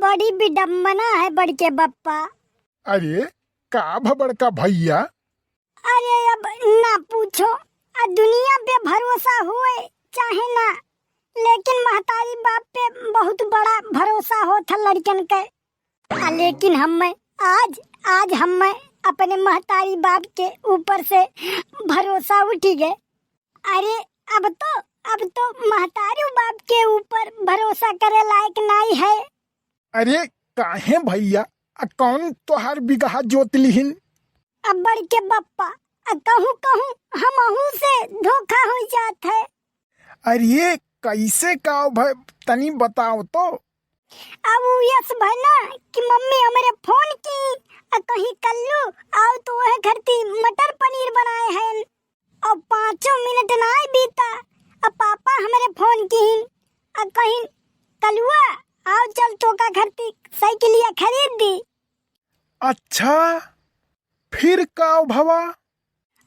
बड़ी विडम्बना है बड़के बप्पा। अरे का बड़का भैया? अरे अब ना पूछो, दुनिया पे भरोसा हुए चाहे ना, लेकिन महतारी बाप पे बहुत बड़ा भरोसा होता लड़कन के। लेकिन आज हम अपने महतारी बाप के ऊपर से भरोसा उठ गए। अरे अब तो महतारी बाप के ऊपर भरोसा करे लायक नहीं है। अरे काहे भैया, कौन तोहार बिगहा जोत लिहिन? अब बड़के बप्पा कहूँ हमहू से धोखा हो जात है। अरे कैसे का भाई तनी बताओ तो। अब यस भना कि मम्मी हमारे फोन की कहीं कल्लू आओ तो वह घरती मटर पनीर बनाए हैं और 5 मिनट ना बीता अब पापा हमारे फोन की कहीं कलुआ आओ चल तो का घरती साइकिलिया खरीद दी। अच्छा फिर का भवा?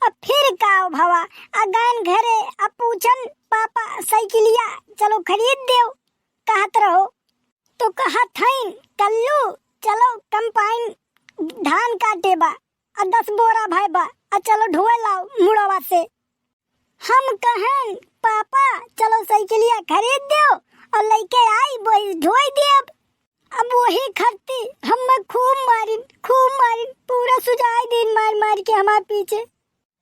अब फिर का भवा अगान घरे अब पूछन पापा साइकिलिया चलो खरीद दो कहत रहो तो कहत हईन कल्लू चलो कंपाइन धान काटे बा 10 बोरा भाई बा चलो ढोए लाओ मुड़वा से। हम कहन पापा चलो साइकिलिया खरीद दो और लेके आई वही ढोई दे। अब वही खरती हम खूब मारिन पूरा सुजाई दिन मार के हमारे पीछे।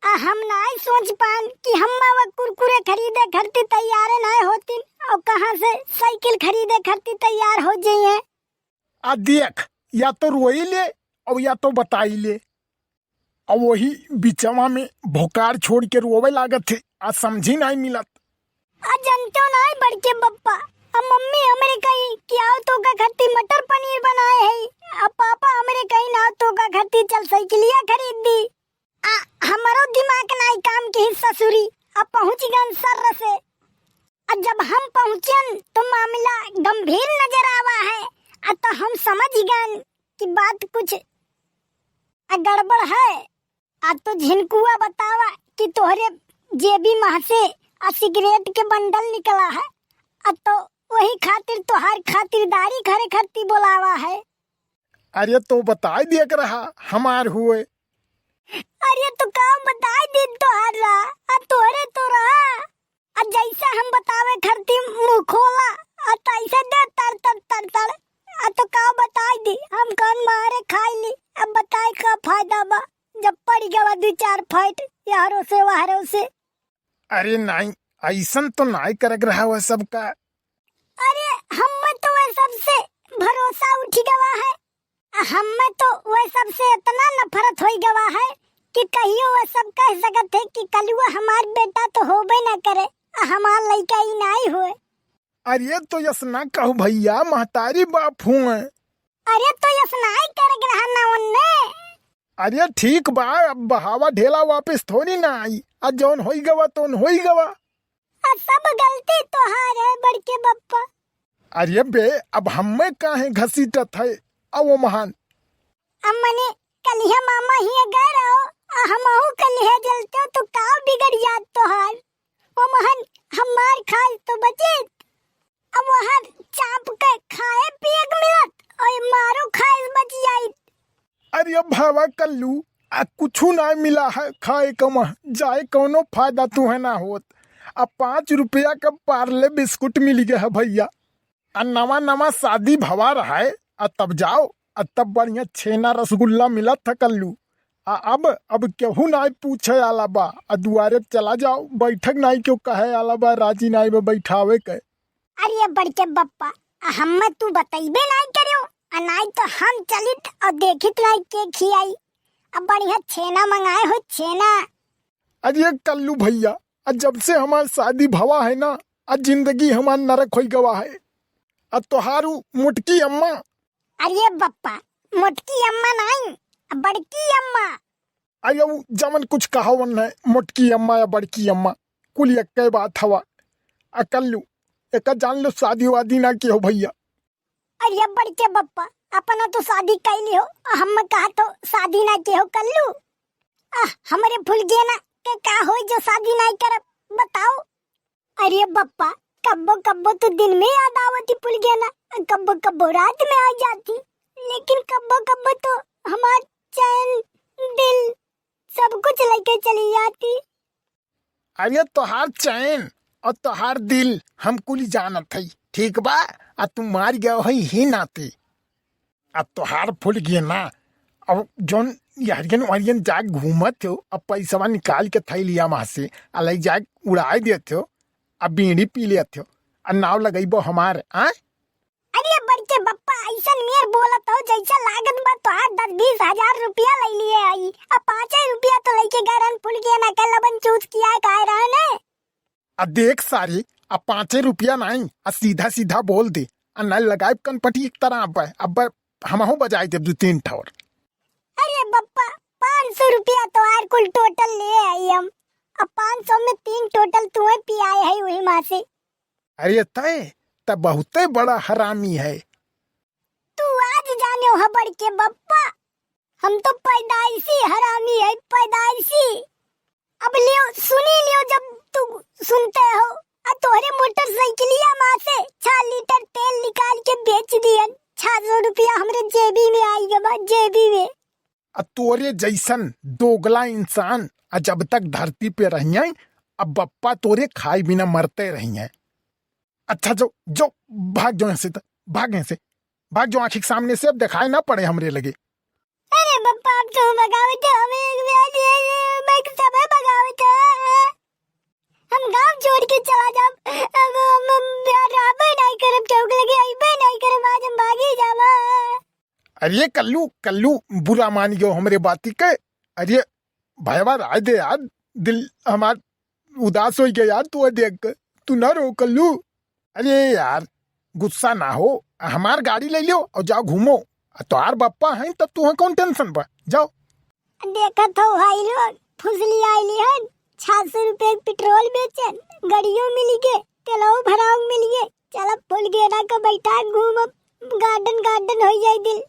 हम नहीं सोच पान कि हम वो कुरकुरे खरीदे खरती तैयार नहीं होती और कहाँ से साइकिल खरीदे खरती तैयार हो जाइए। देख या तो रोई ले और या तो बताई ले, और वही बिचवा में भोकार छोड़ के रोवे लागत थे। आज समझी नहीं मिलत। जनतो नहीं बड़के बप्पा, अब मम्मी हमारे कहीं कि आओ तो का खरती मटर पनीर बनाए है। अब पापा हमारे कहीं ना तो का खरती चल साइकिलिया खरीद दी। हमारो दिमाग नहीं काम की ससुरी अब पहुंच गन सर से। अब जब हम पहुंचन तो मामला गंभीर नजर आवा है। तो हम समझ गन कि बात कुछ गड़बड़ है। तो झिनकुआ बतावा कि तोहरे जेबी मह से सिगरेट के बंडल निकला है। तो वही खातिर तोहार खातिरदारी करे खरती बोलावा है। अरे तो बता दिया कर रहा हमार हुए। अरे तो काम बताई दी तोहारा तोहरे तो रहा जैसा हम बतावे खरती मुंह खोला तैसे दे तर तो का बताई दी हम कौन मारे खाई ली। अब बताई का फायदा बा जब पड़ गया 2-4 फाइट यारों से वहारों से। अरे नहीं ऐसन तो नहीं कर रहा वह सबका। अरे हम तो वह सबसे भरोसा उठ गवा है। हम तो वह सबसे इतना नफरत हो गवा है कि कहियो वह सब कह सकत है कि कलुआ हमार बेटा तो होबे न करे हमार लड़का ही नहीं हुए। अरे तो यस ना कहू भैया महतारी बाप हुए। अरे तो यस नहीं कर रहा ना उनने। अरे ठीक बा, अब बहावा ढेला वापस थोड़ी ना आई। आज जौन होई गवा तो होई गवा। सब गलती तोहार है बड़के बप्पा। अरे बे अब हमें काहे घसीटत है वो महान। अम्मने कलिया मामा ही गए रहो हमहू कलिया जलते तो का बिगड़ जात तोहार। वो महान हमार खाल तो बचे अब वहाँ चाप के खाए पिए मिलत और मारो खाए बच जाई। अरे भावा कल्लू कुछू ना मिला है खाए कमा जाए कोनो फायदा तू है ना होत। अब 5 रुपया का पार्ले बिस्कुट मिल गया है भैया। नवा शादी भवा रहा है तब जाओ तब बढ़िया छेना रसगुल्ला मिला था कल्लू। अब केहू नहीं पूछे आला बा दुआरे चला जाओ बैठक नहीं क्यों कहे आला बा राजी नहीं बा बैठावे के। अरे बड़के बप्पा हम तू बताइबे नहीं करियो नहीं तो हम चलित और देखित नहीं के खियाई। अब बढ़िया छेना मंगाए हो छेना। अरे कल्लू भैया जब से हमार शादी भवा है ना जिंदगी हमार नरक हो गवा है। तोहारू मुटकी अम्मा। अरे बप्पा मुटकी अम्मा नहीं बड़की अम्मा। अयो जमन कुछ कहावन है मुटकी अम्मा या बड़की अम्मा कुल एक बात हवा। कल्लू एक जान लो शादी वादी ना की हो भैया। अरे बड़के बप्पा अपना तो शादी कैली हो हम कहा तो शादी ना की हो कल्लू। हमारे भूल गए ना के का हो जो शादी नहीं कर बताओ। अरे बप्पा कब्बो कब्बो तो दिन में याद आवती पुल गया ना, कब्बो कब्बो रात में आ जाती, लेकिन कब्बो कब्बो तो हमार चैन दिल सब कुछ लेके चली जाती। अरे तोहार चैन और तोहार दिल हम कुल जानत हई, ठीक बा। आ तुम मार गया हई ही नाते। अब तोहार फूल गए ना, अब जौन यारियन वारियन जाग घूमत हो, अब पैसा निकाल के थई लिया वहां से अलग जाग उड़ाए देते हो, अब बीड़ी पी लेते हो, और नाव लगइबो हमार आ। अरे बड़के बप्पा ऐसा नियर बोलत हो जैसा लागत बा तो 10-20 हजार रुपया ले लिए आई, अब 5 रुपया तो लेके गरन फुल गया ना, कल लबन चूस किया कह रहा ने। अब देख सारी, अब 5 रुपया नहीं, अब सीधा सीधा बोल दे, और न लगाए कनपटी एक तरह अब हमहू बजाए दे 2-3 ठौर। अरे बप्पा 500 रुपया तो आर कुल टोटल ले आई हम, अब 500 में 3 टोटल तुम्हें पियाए है वही माँ से। अरे तय तब बहुते बड़ा हरामी है। तू आज जाने हो बड़के बप्पा, हम तो पैदाइशी हरामी है, पैदाइशी। अब लियो सुनी लियो, जब तू सुनते हो आ तोहरे मोटरसाइकिलिया माँ से 6 लीटर तेल निकाल के बेच दियन, 600 रुपया हमरे जेबी में आई गवा, जेबी में। तोरे जैसन दोगला इंसान जब तक धरती पे रहिए, अब बप्पा तोरे खाए बिना मरते रहिए। अच्छा जो जो भाग जो ऐसे, भाग ऐसे भाग जो आँखी के सामने से, अब दिखाई ना पड़े हमरे लगे। अरे बप्पा अब तो भगावत हमें मैं सब भगावत, हम गांव छोड़ के चला जाब, अब हम राबे नहीं करब, चौक लगे आइबे नहीं करब, आज हम भागी जावा। अरे कल्लू कल्लू बुरा मान गयो हमरे बाती के। अरे भाईवा राय दे यार, दिल हमार उदास हो गया यार तू देख कर, तू ना रो कल्लू। अरे यार गुस्सा ना हो, हमार गाड़ी ले लियो और जाओ घूमो, तोहार बप्पा है तब तू कौन टेंशन बा, जाओ। देखा तो भाई लोग फुसली आईली है, 600 रुपए पेट्रोल बेचन, गाड़ियों मिल गए, तेलाओ भराव मिल गए, चल फुल गेरा का बैठा घूम, गार्डन गार्डन हो जाए दिल।